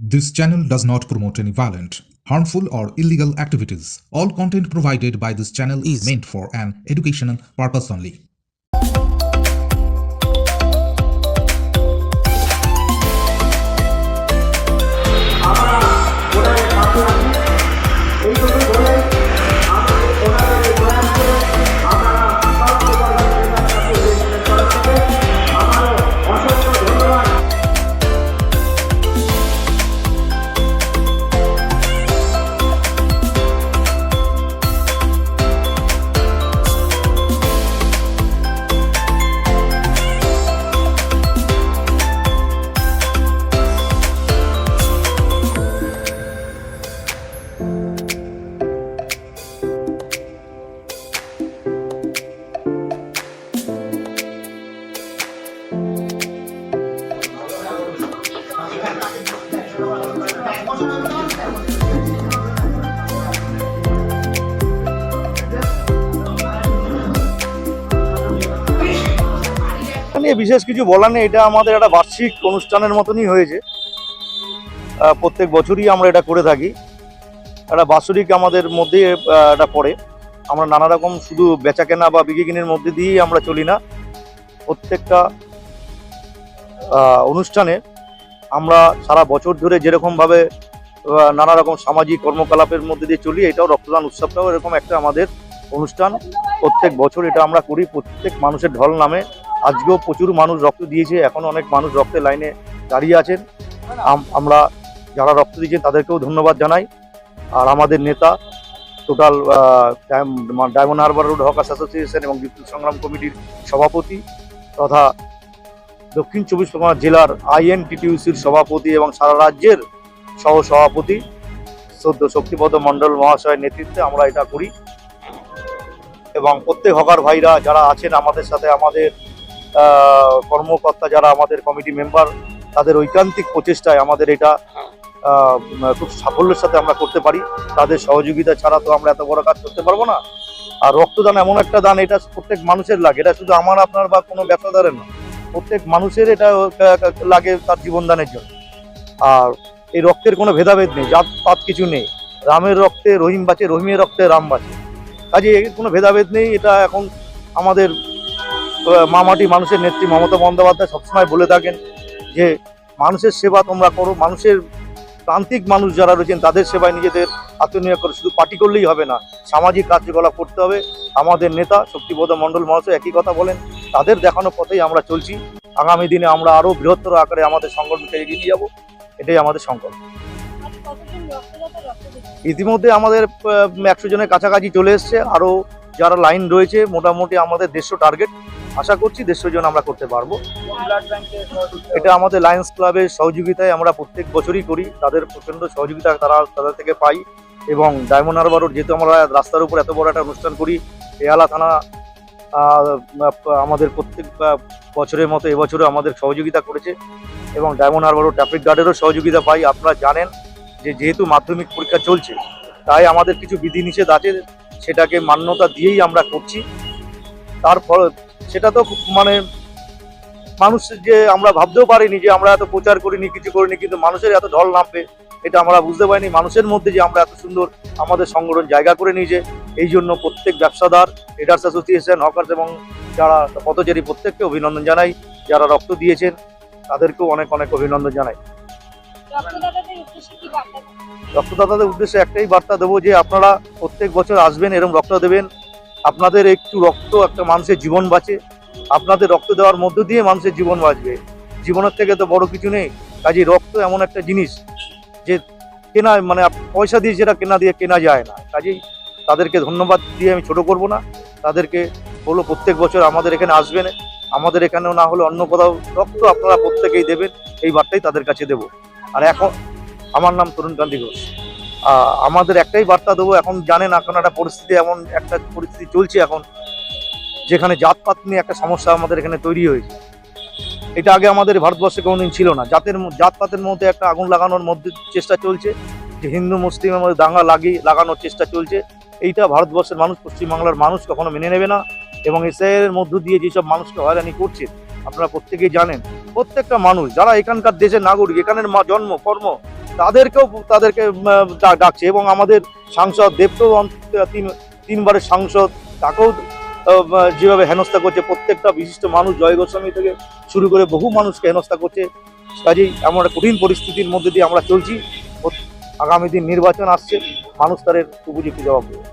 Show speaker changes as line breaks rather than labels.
This channel does not promote any violent, harmful, or illegal activities. All content provided by this channel is meant for an educational purpose only.
নিয়ে বিশেষ কিছু বলার নেই। এটা আমাদের একটা বার্ষিক অনুষ্ঠানের মতনই হয়েছে। প্রত্যেক বছরই আমরা এটা করে থাকি। একটা বাৎসরিক আমাদের মধ্যে এটা পড়ে। আমরা নানা রকম শুধু বেচা কেনা বা বিক্রি কিনের মধ্যে দিয়েই আমরা চলি না। প্রত্যেকটা অনুষ্ঠানে আমরা সারা বছর ধরে যেরকমভাবে নানা রকম সামাজিক কর্মকলাপের মধ্যে দিয়ে চলি, এটাও রক্তদান উৎসবটাও এরকম একটা আমাদের অনুষ্ঠান। প্রত্যেক বছর এটা আমরা করি। প্রত্যেক মানুষের ঢল নামে। আজকেও প্রচুর মানুষ রক্ত দিয়েছে, এখনও অনেক মানুষ রক্তের লাইনে দাঁড়িয়ে আছেন। আমরা যারা রক্ত দিয়েছেন তাদেরকেও ধন্যবাদ জানাই। আর আমাদের নেতা total diamond Harbour road hawkers association এবং বিপ্লব সংগ্রাম কমিটির সভাপতি তথা দক্ষিণ চব্বিশ পরগনা জেলার INTTUCর সভাপতি এবং সারা রাজ্যের সহ সভাপতি সদ্য শক্তিপদ মণ্ডল মহাশয়ের নেতৃত্বে আমরা এটা করি। এবং প্রত্যেক হকার ভাইরা যারা আছেন আমাদের সাথে, আমাদের কর্মকর্তা যারা আমাদের কমিটি মেম্বার, তাদের ঐকান্তিক প্রচেষ্টায় আমাদের এটা খুব সাফল্যের সাথে আমরা করতে পারি। তাদের সহযোগিতা ছাড়া তো আমরা এত বড় কাজ করতে পারবো না। আর রক্তদান এমন একটা দান, এটা প্রত্যেক মানুষের লাগে। এটা শুধু আমার আপনার বা কোনো ব্যবসাদারের না, প্রত্যেক মানুষের এটা লাগে তার জীবনদানের জন্য। আর এই রক্তের কোনো ভেদাভেদ নেই, জাত পাত কিছু নেই। রামের রক্তে রহিম বাঁচে, রহিমের রক্তে রাম বাঁচে। কাজে এর কোনো ভেদাভেদ নেই। এটা এখন আমাদের মামাটি মানুষের নেত্রী মমতা বন্দ্যোপাধ্যায় সবসময় বলে থাকেন যে মানুষের সেবা তোমরা করো। মানুষের প্রান্তিক মানুষ যারা রয়েছেন তাদের সেবায় নিজেদের আত্মনিয়োগ করে শুধু পার্টি করলেই হবে না, সামাজিক কার্যকলাপ করতে হবে। আমাদের নেতা শক্তিপদ মণ্ডল মহাশয় একই কথা বলেন। তাদের দেখানো পথেই আমরা চলছি। আগামী দিনে আমরা আরও বৃহত্তর আকারে আমাদের সংগঠনকে এগিয়ে নিয়ে যাবো, এটাই আমাদের সংকল্প। ইতিমধ্যে আমাদের 100 জনের কাছাকাছি চলে এসছে। আরও যারা লাইন রয়েছে, মোটামুটি আমাদের 150 টার্গেট। আশা করছি 150 জন আমরা করতে পারবো। এটা আমাদের লায়ন্স ক্লাবের সহযোগিতায় আমরা প্রত্যেক বছরই করি। তাদের প্রচণ্ড সহযোগিতা তাদের থেকে পাই। এবং ডায়মন্ড হারবার রোড, যেহেতু আমরা রাস্তার উপর এত বড় একটা অনুষ্ঠান করি, বেহালা থানা আমাদের প্রত্যেক বছরের মতো এবছরও আমাদের সহযোগিতা করেছে। এবং ডায়মন্ড হারবার রোড ট্রাফিক গার্ডেরও সহযোগিতা পাই। আপনারা জানেন যে যেহেতু মাধ্যমিক পরীক্ষা চলছে, তাই আমাদের কিছু বিধিনিষেধ আছে, সেটাকে মান্যতা দিয়েই আমরা করছি। তারপর সেটা তো মানে মানুষ যে আমরা ভাবতেও পারিনি যে আমরা এত প্রচার করিনি, কিছু করিনি, কিন্তু মানুষের এত ঢল নামবে এটা আমরা বুঝতে পারিনি। মানুষের মধ্যে যে আমরা এত সুন্দর আমাদের সংগঠন জায়গা করে নিয়েছে, এই জন্য প্রত্যেক ব্যবসাদার, ট্রেডার্স অ্যাসোসিয়েশন, হকার্স এবং যারা পথচারী প্রত্যেককে অভিনন্দন জানাই। যারা রক্ত দিয়েছেন তাদেরকেও অনেক অনেক অভিনন্দন জানাই। রক্তদাতাদের উদ্দেশ্যে একটাই বার্তা দেবো যে আপনারা প্রত্যেক বছর আসবেন, এরকম রক্ত দেবেন। আপনাদের একটু রক্ত একটা মানুষের জীবন বাঁচে। আপনাদের রক্ত দেওয়ার মধ্য দিয়ে মানুষের জীবন বাঁচবে। জীবনের থেকে তো বড় কিছু নেই। কাজেই রক্ত এমন একটা জিনিস যে কেনা মানে পয়সা দিয়ে যেটা কেনা যায় না। কাজেই তাদেরকে ধন্যবাদ দিয়ে আমি ছোট করব না। তাদেরকে বলো প্রত্যেক বছর আমাদের এখানে আসবেন। আমাদের এখানেও না হলে অন্য কোথাও রক্ত আপনারা প্রত্যেকেই দেবেন, এই বার্তাই তাদের কাছে দেব। আর এখন আমার নাম তরুণকান্তি ঘোষ। আমাদের একটাই বার্তা দেবো, এখন জানেন এখন একটা পরিস্থিতি, এমন একটা পরিস্থিতি চলছে এখন, যেখানে জাতপাত নিয়ে একটা সমস্যা আমাদের এখানে তৈরি হয়েছে। এটা আগে আমাদের ভারতবর্ষে কোনোদিন ছিল না। জাতপাতের মধ্যে একটা আগুন লাগানোর মধ্যে চেষ্টা চলছে, যে হিন্দু মুসলিমের মধ্যে দাঙ্গা লাগানোর চেষ্টা চলছে। এইটা ভারতবর্ষের মানুষ, পশ্চিমবাংলার মানুষ কখনো মেনে নেবে না। এবং এর মধ্য দিয়ে যেসব মানুষকে হয়রানি করছে আপনারা প্রত্যেকেই জানেন। প্রত্যেকটা মানুষ যারা এখানকার দেশের নাগরিক, এখানের জন্ম কর্ম তাদেরকে ডাকছে, এবং আমাদের সাংসদ দেবকেও তিনবারের সাংসদ, তাকেও যেভাবে হেনস্থা করছে, প্রত্যেকটা বিশিষ্ট মানুষ জয় গোস্বামী থেকে শুরু করে বহু মানুষকে হেনস্থা করছে। কাজেই এমন একটা কঠিন পরিস্থিতির মধ্যে দিয়ে আমরা চলছি। আগামী দিন নির্বাচন আসছে, মানুষ তার উপযুক্ত জবাব দেবে।